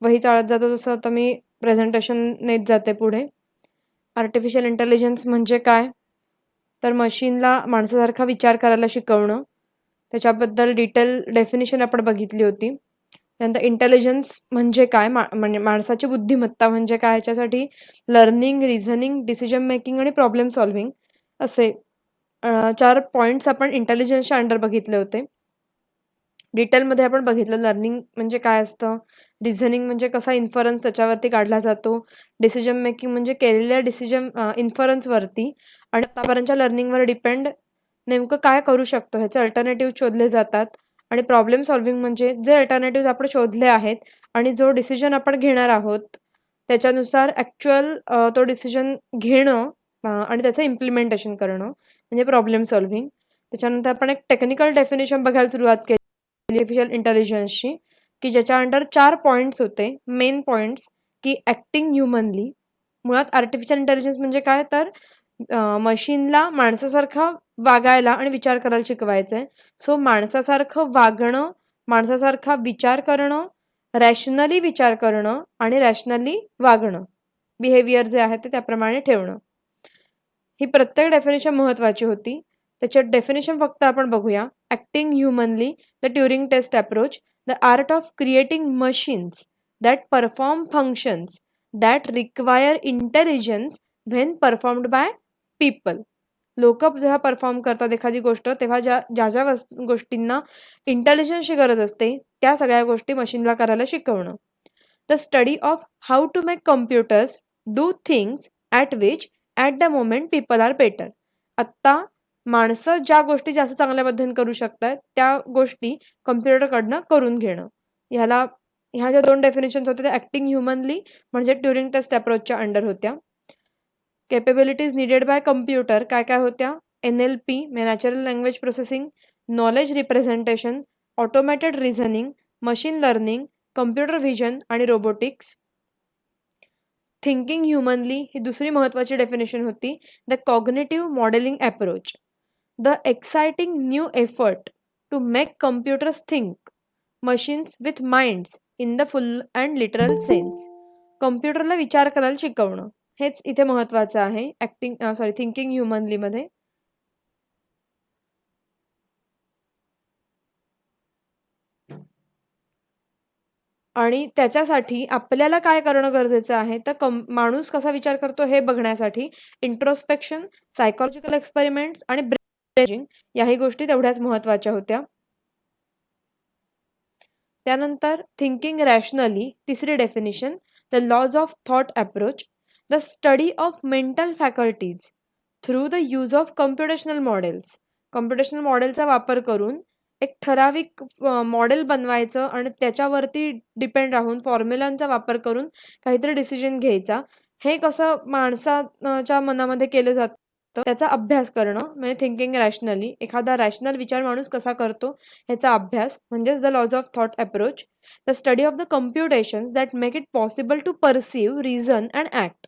वही चालत जातो तसं आता मी प्रेझेंटेशन नेत जाते पुढे. आर्टिफिशियल इंटेलिजन्स म्हणजे काय, तर मशीनला माणसासारखा विचार करायला शिकवणं. त्याच्याबद्दल डिटेल डेफिनेशन आपण बघितली होती. त्यानंतर इंटेलिजन्स म्हणजे काय, म्हणजे माणसाची बुद्धिमत्ता म्हणजे काय, याच्यासाठी लर्निंग, रिझनिंग, डिसिजन मेकिंग आणि प्रॉब्लेम सॉल्व्हिंग असे 4 पॉईंट्स आपण इंटेलिजन्सच्या अंडर बघितले होते. डिटेलमध्ये आपण बघितलं लर्निंग म्हणजे काय असतं, रिझनिंग म्हणजे कसा इन्फरन्स त्याच्यावरती काढला जातो, डिसिजन मेकिंग म्हणजे केलेल्या डिसिजन इन्फरन्सवरती आणि आतापर्यंतच्या लर्निंगवर डिपेंड नेमकं काय करू शकतो ह्याचे अल्टरनेटिव्ह शोधले जातात. आणि प्रॉब्लेम सॉल्व्हिंग म्हणजे जे अल्टरनेटिव्ह आपण शोधले आहेत आणि जो डिसिजन आपण घेणार आहोत त्याच्यानुसार ॲक्च्युअल तो डिसिजन घेणं आणि त्याचं इम्प्लिमेंटेशन करणं म्हणजे प्रॉब्लेम सॉल्व्हिंग. त्याच्यानंतर आपण एक टेक्निकल डेफिनेशन बघायला सुरुवात केली आर्टिफिशियल इंटेलिजन्सची, की ज्याच्या अंडर 4 पॉइंट्स होते, मेन पॉइंट्स, की ॲक्टिंग ह्युमनली. मुळात आर्टिफिशियल इंटेलिजन्स म्हणजे काय, तर मशीनला माणसासारखं वागायला आणि विचार करायला शिकवायचं आहे. सो माणसासारखं वागणं, माणसासारखा विचार करणं, रॅशनली विचार करणं आणि रॅशनली वागणं, बिहेवियर जे आहे ते त्याप्रमाणे ठेवणं. ही प्रत्येक डेफिनेशन महत्त्वाची होती. त्याच्यात डेफिनेशन फक्त आपण बघूया. Acting humanly, the Turing test approach, the art of creating machines that perform functions that require intelligence when performed by people. लोक जेव्हा परफॉर्म करतात एखादी गोष्ट, तेव्हा ज्या ज्या ज्या गोष्टींना इंटेलिजन्सची गरज असते त्या सगळ्या गोष्टी मशीनला करायला शिकवणं. The study of how to make computers do things at which at the moment people are better. आत्ता माणसं ज्या गोष्टी जास्त चांगल्या पद्धतीने करू शकतात त्या गोष्टी कम्प्युटरकडनं करून घेणं. ह्या ज्या 2 डेफिनेशन्स होत्या त्या ॲक्टिंग ह्युमनली म्हणजे ट्युरिंग टेस्ट अप्रोचच्या अंडर होत्या. केपेबिलिटीज निडेड बाय कम्प्युटर काय काय होत्या, NLP म्हणजे natural language processing, knowledge representation, automated reasoning, machine learning, computer vision आणि रोबोटिक्स. थिंकिंग ह्युमनली ही दुसरी महत्त्वाची डेफिनेशन होती, the cognitive modelling approach, the exciting new effort to make computers think, machines with minds in the full and literal sense. कम्प्युटरला विचार करायला शिकवणं हेच इथे महत्त्वाचं आहे थिंकिंग ह्युमनलीमध्ये. आणि त्याच्यासाठी आपल्याला काय करणं गरजेचं आहे, तर माणूस कसा विचार करतो हे बघण्यासाठी इंट्रोस्पेक्शन, सायकॉलॉजिकल एक्सपेरिमेंट्स आणि ब्रेन याही गोष्टी तेवढ्याच महत्त्वाच्या होत्या. त्यानंतर थिंकिंग रॅशनली तिसरी definition, the laws of thought approach, the study of mental faculties through the use of computational models. Computational मॉडेलचा वापर करून एक ठराविक मॉडेल बनवायचं आणि त्याच्यावरती डिपेंड राहून फॉर्म्युलांचा वापर करून काहीतरी डिसिजन घ्यायचा. हे कसं माणसाच्या मनामध्ये केलं जातं त्याचा अभ्यास करणं म्हणजे थिंकिंग रॅशनली. एखादा रॅशनल विचार माणूस कसा करतो ह्याचा अभ्यास म्हणजेच the laws of thought approach. The study of the computations that make it possible to perceive, reason and act.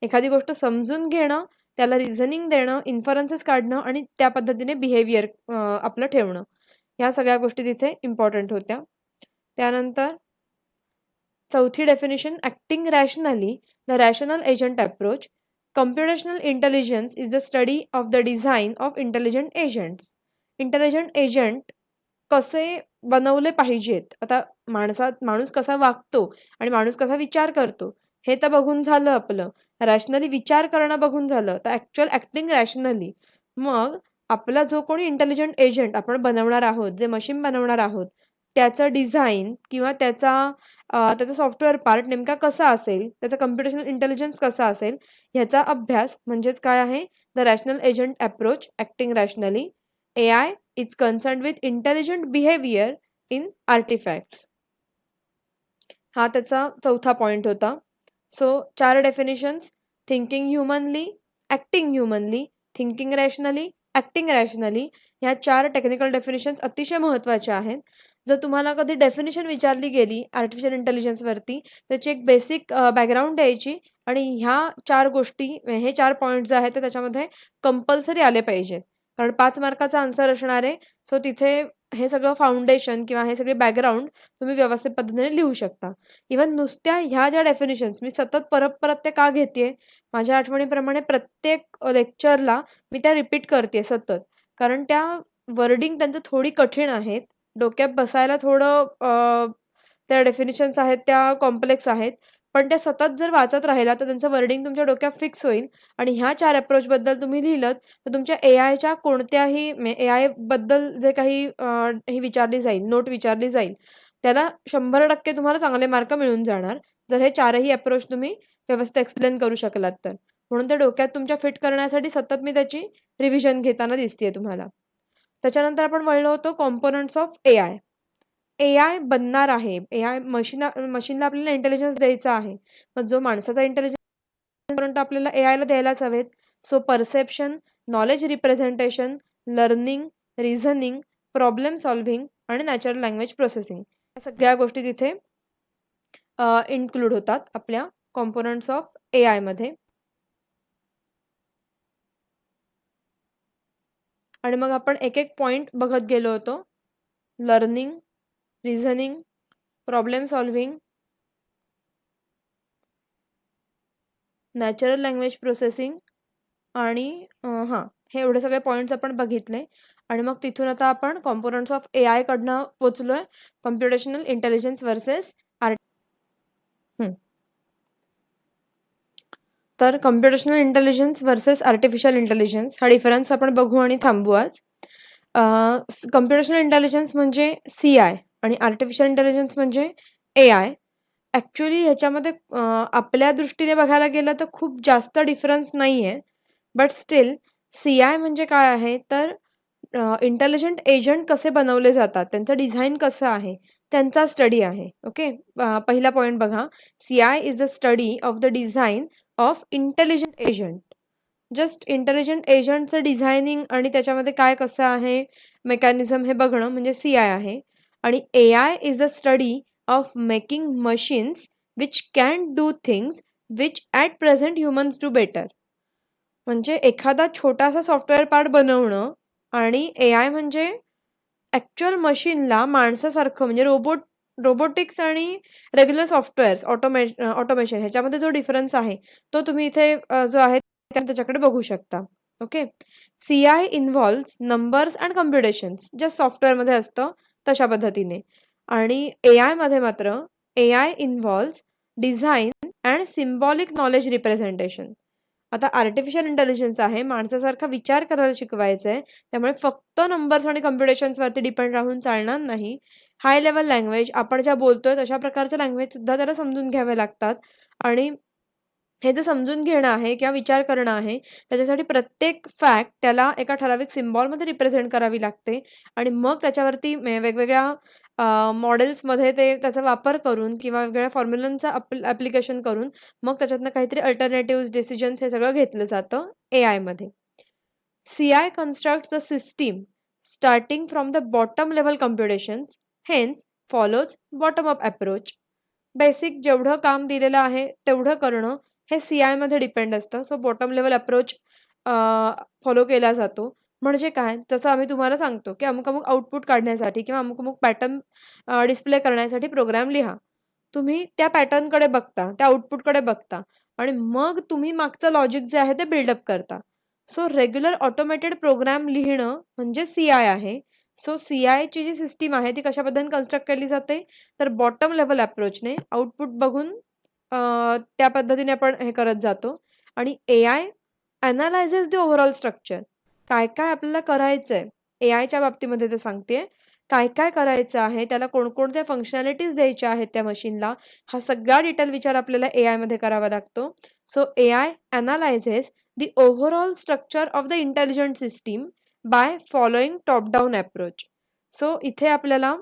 एखादी गोष्ट समजून घेणं, त्याला रिझनिंग देणं, इन्फरन्सेस काढणं आणि त्या पद्धतीने बिहेवियर आपलं ठेवणं. ह्या सगळ्या गोष्टी तिथे इम्पॉर्टंट होत्या. त्यानंतर चौथी definition, acting rationally, the rational agent approach. Computational intelligence is the study of the design of intelligent agents. Intelligent agent कसे बनवले पाहिजेत. आता माणूस कसा वागतो आणि माणूस कसा विचार करतो हे तर बघून झालं आपलं. रॅशनली विचार करणं बघून झालं, तर ॲक्च्युअल ॲक्टिंग रॅशनली. मग आपला जो कोणी इंटेलिजंट एजंट आपण बनवणार आहोत, जे मशीन बनवणार आहोत, त्याचं डिझाईन किंवा त्याचा सॉफ्टवेअर पार्ट नेमका कसा असेल, त्याचा कम्प्युटेशनल इंटेलिजन्स कसा असेल, ह्याचा अभ्यास म्हणजेच काय आहे, the rational agent approach acting rationally. AI is concerned with intelligent behavior in artifacts. हा त्याचा चौथा पॉइंट होता. So 4 definitions, thinking humanly, acting humanly, thinking rationally, acting rationally. ह्या 4 टेक्निकल डेफिनेशन्स अतिशय महत्त्वाच्या आहेत. जर तुम्हाला कधी डेफिनेशन विचारली गेली आर्टिफिशियल इंटेलिजन्सवरती, त्याची एक बेसिक बॅकग्राऊंड द्यायची आणि ह्या 4 गोष्टी, हे 4 पॉईंट जे आहेत ते त्याच्यामध्ये कंपल्सरी आले पाहिजेत. कारण 5 मार्काचा आन्सर असणार आहे. सो तिथे हे सगळं फाउंडेशन किंवा हे सगळे बॅकग्राऊंड तुम्ही व्यवस्थित पद्धतीने लिहू शकता. इव्हन नुसत्या ह्या ज्या डेफिनेशन्स मी सतत परत त्या का घेते, माझ्या आठवणीप्रमाणे प्रत्येक लेक्चरला मी त्या रिपीट करते सतत. कारण त्या वर्डिंग त्यांचं थोडी कठीण आहेत. डोक्यात बसायला थोडं त्या डेफिनेशन्स आहेत त्या कॉम्प्लेक्स आहेत. पण त्या सतत जर वाचत राहिला तर त्यांचं वर्डिंग तुमच्या डोक्यात फिक्स होईल आणि ह्या 4 अप्रोचबद्दल तुम्ही लिहिलत तर तुमच्या एआयच्या कोणत्याही एआयबद्दल जे काही ही विचारली जाईल, नोट विचारली जाईल, त्याला 100% तुम्हाला चांगले मार्क मिळून जाणार. जर हे 4ही अप्रोच तुम्ही व्यवस्थित एक्सप्लेन करू शकलात तर. म्हणून ते डोक्यात तुमच्या फिट करण्यासाठी सतत मी त्याची रिव्हिजन घेताना दिसतीये तुम्हाला. त्याच्यानंतर आपण वळलो होतो कॉम्पोनंट्स ऑफ एआय. एआय बनणार आहे. एआय मशीनला आपल्याला इंटेलिजन्स द्यायचा आहे. मग जो माणसाचा इंटेलिजन्स आपल्याला एआयला द्यायलाच हवेत. So perception, knowledge representation, learning, reasoning, problem solving आणि नॅचरल लँग्वेज प्रोसेसिंग या सगळ्या गोष्टी तिथे इन्क्लूड होतात आपल्या कॉम्पोनंट्स ऑफ एआयमध्ये. आणि मग आपण एक पॉइंट बघत गेलो होतो. Learning, reasoning, problem solving, natural language processing आणि हे एवढे सगळे पॉइंट्स आपण बघितले. आणि मग तिथून आता आपण कॉम्पोनंट्स ऑफ एआयकडनं पोचलोय कॉम्प्युटेशनल इंटेलिजन्स वर्सेस तर computational intelligence versus artificial intelligence हा डिफरन्स आपण बघू आणि थांबू आज. कॉम्प्युटेशनल इंटेलिजन्स म्हणजे CI आणि आर्टिफिशियल इंटेलिजन्स म्हणजे AI. ॲक्च्युअली ह्याच्यामध्ये आपल्या दृष्टीने बघायला गेलं तर खूप जास्त डिफरन्स नाही आहे. बट स्टिल CI म्हणजे काय आहे तर इंटेलिजंट एजंट कसे बनवले जातात, त्यांचं डिझाइन कसं आहे, त्यांचा स्टडी आहे. ओके. पहिला पॉइंट बघा. CI is the study of the design of intelligent agent. Just intelligent एजंटचं डिझायनिंग आणि त्याच्यामध्ये काय कसं आहे मेकॅनिझम हे बघणं म्हणजे CI आहे. आणि AI is the study of making machines which can do things which at present humans do better. म्हणजे एखादा छोटासा सॉफ्टवेअर पार्ट बनवणं आणि AI म्हणजे ॲक्चुअल मशीनला माणसासारखं म्हणजे रोबोटिक्स आणि रेग्युलर सॉफ्टवेअर्स ऑटोमेशन ह्याच्यामध्ये जो डिफरन्स आहे तो तुम्ही इथे जो आहे त्याच्याकडे बघू शकता. Okay. CI involves numbers and computations just सॉफ्टवेअरमध्ये असतं तशा पद्धतीने. आणि एआयमध्ये मात्र AI involves design and symbolic knowledge representation. आता आर्टिफिशियल इंटेलिजन्स आहे, माणसासारखा विचार करायला शिकवायचं आहे. त्यामुळे फक्त नंबर्स आणि कम्प्युटेशन्सवरती डिपेंड राहून चालणार नाही. हाय लेव्हल लँग्वेज आपण ज्या बोलतोय तशा प्रकारच्या लँग्वेजसुद्धा त्याला समजून घ्याव्या लागतात. आणि हे जे समजून घेणं आहे किंवा विचार करणं आहे, त्याच्यासाठी प्रत्येक फॅक्ट त्याला एका ठराविक सिम्बॉलमध्ये रिप्रेझेंट करावी लागते आणि मग त्याच्यावरती वेगवेगळ्या मॉडेल्समध्ये ते त्याचा वापर करून किंवा वेगवेगळ्या फॉर्म्युलांचा ॲप्लिकेशन करून मग त्याच्यातनं काहीतरी अल्टरनेटिव्हज, डिसिजन्स हे सगळं घेतलं जातं एआयमध्ये. CI constructs the system starting from the bottom level computations, hence follows bottom up approach. Basic जेवढं काम दिलेलं आहे तेवढं करणं हे CIमध्ये डिपेंड असतं. So bottom level approach follow केला जातो. म्हणजे काय? जसं आम्ही तुम्हाला सांगतो, की अमुक-अमुक आउटपुट काढण्यासाठी किंवा अमुक-अमुक पॅटर्न डिस्प्ले करण्यासाठी प्रोग्राम लिहा. तुम्ही त्या पॅटर्नकडे बघता, त्या आउटपुटकडे बघता आणि मग तुम्ही मागचं लॉजिक जे आहे ते बिल्डअप करता. सो रेग्युलर ऑटोमेटेड प्रोग्राम लिहिणं म्हणजे CI आहे. सो CIची जी सिस्टम आहे ती कशा पद्धतीने कन्स्ट्रक्ट केली जाते तर बॉटम लेवल अप्रोचने आउटपुट बघून त्या पद्धतीने आपण हे करत जातो. आणि AI analyses the overall structure. काय-काय आपल्याला करायचंय एआयच्या बाबतीमध्ये ते सांगतेय. काय-काय करायचं आहे, त्याला कोणकोणत्या फंक्शनॅलिटीज द्यायच्या आहेत त्या मशीनला, हा सगळा डिटेल विचार आपल्याला एआयमध्ये करावा लागतो. So AI analyses the overall structure of the intelligent system by following top down approach. So इथे आपल्याला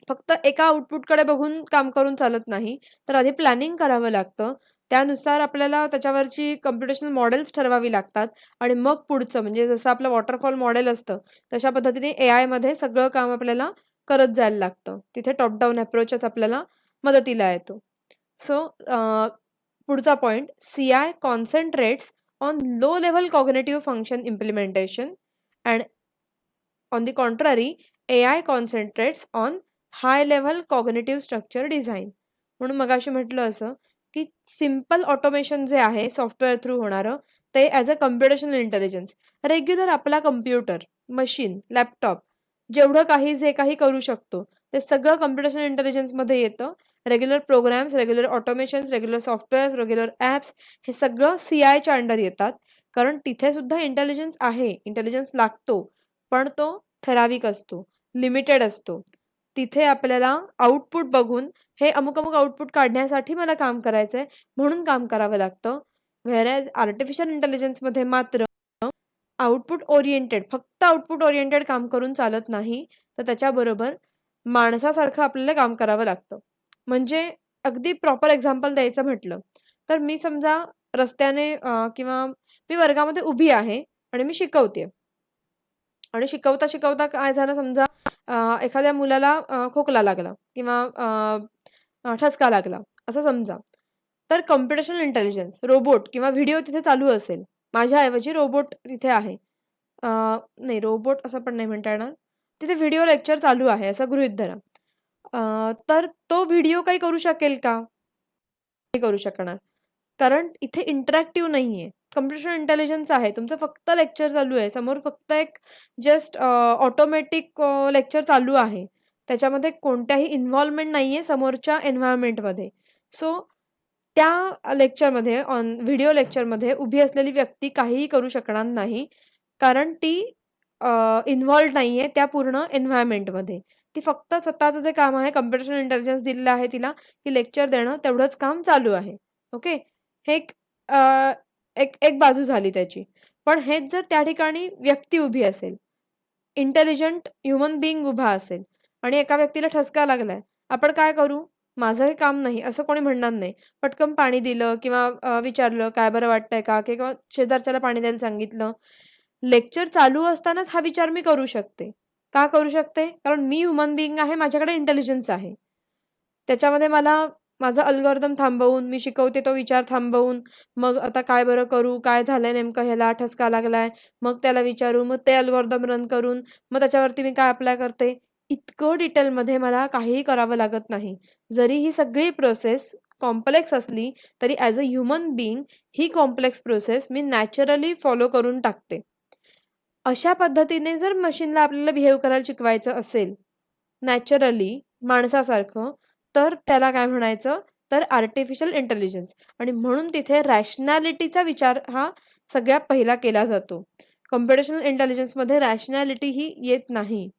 फक्त एका आउटपुटकडे बघून काम करून चालत नाही, तर आधी प्लॅनिंग करावं लागतं. त्यानुसार आपल्याला त्याच्यावरची कॉम्प्युटेशनल मॉडेल्स ठरवावी लागतात आणि मग पुढचं म्हणजे जसं आपलं वॉटरफॉल मॉडेल असतं, तशा पद्धतीने एआयमध्ये सगळं काम आपल्याला करत जायला लागतं. तिथे टॉप डाउन अप्रोचच आपल्याला मदतीला येतो. सो पुढचा point CI concentrates on low level cognitive function implementation and on the contrary AI concentrates on high level cognitive structure design. म्हणून मगाशी म्हटलं असं, की सिंपल ऑटोमेशन जे आहे सॉफ्टवेअर थ्रू होणारं, ते as a computational intelligence. Regular आपला कम्प्युटर, मशीन, लॅपटॉप जेवढं काही जे काही करू शकतो, ते सगळं कम्प्युटेशनल इंटेलिजन्समध्ये येतं. Regular programs, regular automations, regular softwares, regular apps हे सगळं CIच्या अंडर येतात. कारण तिथे सुद्धा इंटेलिजन्स आहे, इंटेलिजन्स लागतो, पण तो ठराविक असतो, लिमिटेड असतो. तिथे आपल्याला आउटपुट बघून हे अमुक-अमुक आउटपुट काढण्यासाठी मला काम करायचंय, म्हणून काम करावं लागतं. व्हेअरएज आर्टिफिशियल इंटेलिजन्समध्ये मात्र आउटपुट ओरिएंटेड, फक्त आउटपुट ओरिएंटेड काम करून चालत नाही, तर त्याच्याबरोबर माणसासारखं आपल्याला काम करावं लागतं. म्हणजे अगदी प्रॉपर एक्झाम्पल द्यायचं म्हटलं, तर मी समजा रस्त्याने किंवा मी वर्गामध्ये उभी आहे आणि मी शिकवतेय. आणि शिकवता-शिकवता काय झालं समजा एखाद्या मुलाला खोकला लागला किंवा ठसका लागला असं समजा. तर कॉम्प्युटेशनल इंटेलिजन्स, रोबोट किंवा व्हिडिओ तिथे चालू असेल. माझ्याऐवजी रोबोट तिथे आहे. नाही रोबोट असं पण नाही म्हणता येणार. तिथे व्हिडिओ लेक्चर चालू आहे असं गृहीत धरा. तर तो व्हिडिओ काही करू शकेल का? नाही करू शकणार. कारण इथे इंटरॅक्टिव्ह नाहीये. कॉम्प्युटेशनल इंटेलिजन्स आहे. तुमचं फक्त लेक्चर चालू आहे. समोर फक्त एक जस्ट ऑटोमॅटिक लेक्चर चालू आहे. त्याच्यामध्ये कोणत्याही इन्व्हॉल्वमेंट नाहीये समोरच्या एन्व्हायर्नमेंटमध्ये. सो त्या लेक्चरमध्ये व्हिडिओ लेक्चरमध्ये उभी असलेली व्यक्ती काहीही करू शकणार नाही. कारण ती इन्व्हॉल्व्ड नाहीये त्या पूर्ण एन्व्हायर्नमेंटमध्ये. ती फक्त स्वतःचं जे काम आहे कॉम्प्युटेशनल इंटेलिजन्स दिलेलं आहे तिला, की लेक्चर देणं तेवढंच काम चालू आहे. ओके. हे अ, एक एक बाजू झाली त्याची. पण हेच जर त्या ठिकाणी व्यक्ती उभी असेल, इंटेलिजंट ह्युमन बीइंग उभा असेल आणि एका व्यक्तीला ठसका लागलाय. आपण काय करू? माझं हे काम नाही असं कोणी म्हणणार नाही. पटकन पाणी दिलं किंवा विचारलं, "काय बरं वाटतंय का?" किंवा शेजारच्याला पाणी द्यायला सांगितलं. लेक्चर चालू असतानाच हा विचार मी करू शकते. का करू शकते? कारण मी ह्युमन बीइंग आहे, माझ्याकडे इंटेलिजन्स आहे. त्याच्यामध्ये मला माझा अल्गोरिदम थांबवून, मी शिकवते तो विचार थांबवून, मग आता काय बरं करू? काय झालंय नेमकं ह्याला? ठसका लागलाय. मग त्याला विचारू, मग ते अल्गोरिदम रन करून, मग त्याच्यावरती मी काय अप्लाय करते? इतकं डिटेलमध्ये मला काहीही करावं लागत नाही. जरी ही सगळी प्रोसेस कॉम्प्लेक्स असली, तरी as a human being he complex process me naturally follow करून टाकते. अशा पद्धतीने जर मशीनला आपल्याला बिहेव करायला शिकवायचं असेल, नॅचरली माणसासारखं, तर त्याला काय म्हणायचं? तर आर्टिफिशियल इंटेलिजन्स आणि म्हणून तिथे रॅशनॅलिटीचा विचार हा सगळ्यात पहिला केला जातो. कॉम्प्युटेशनल इंटेलिजन्समध्ये रॅशनॅलिटी ही येत नाही.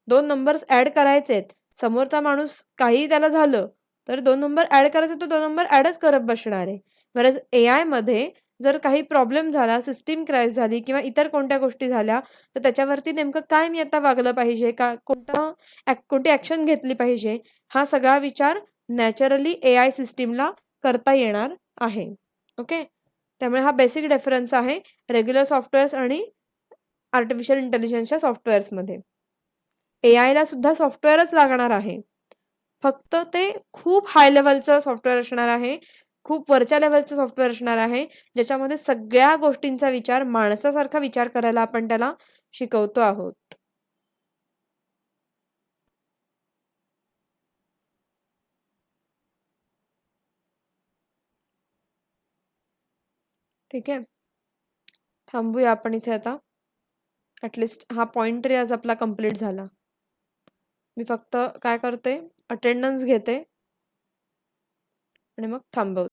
2 नंबर्स ॲड करायचेत. समोरचा माणूस काहीही त्याला झालं, तर 2 नंबर ॲड करायचे तर 2 नंबर ॲडच करत बसणार आहे. व्हेअरएज एआयमध्ये जर काही प्रॉब्लेम झाला, सिस्टम क्रॅश झाली किंवा इतर कोणत्या गोष्टी झाल्या, तर त्याच्यावरती नेमकं काय मी आता वागलं पाहिजे? कोणती ॲक्शन घेतली पाहिजे? हा सगळा विचार नॅचरली एआय सिस्टमला करता येणार आहे. ओके. त्यामुळे हा बेसिक डिफरन्स आहे रेग्युलर सॉफ्टवेअर्स आणि आर्टिफिशियल इंटेलिजन्सच्या सॉफ्टवेअर्समध्ये. एआयला सुद्धा सॉफ्टवेअरच लागणार आहे. फक्त ते खूप हाय लेव्हलचं सॉफ्टवेअर असणार आहे. खूप वरच्या लेव्हलचं सॉफ्टवेअर असणार आहे, ज्याच्यामध्ये सगळ्या गोष्टींचा विचार माणसासारखा विचार करायला आपण त्याला शिकवतो आहोत. ठीक आहे. थांबूया आपण इथे आता. ॲटलीस्ट हा पॉइंट तरी आज आपला कंप्लीट झाला. मी फक्त काय करते, अटेंडन्स घेते आणि मग थांबवते.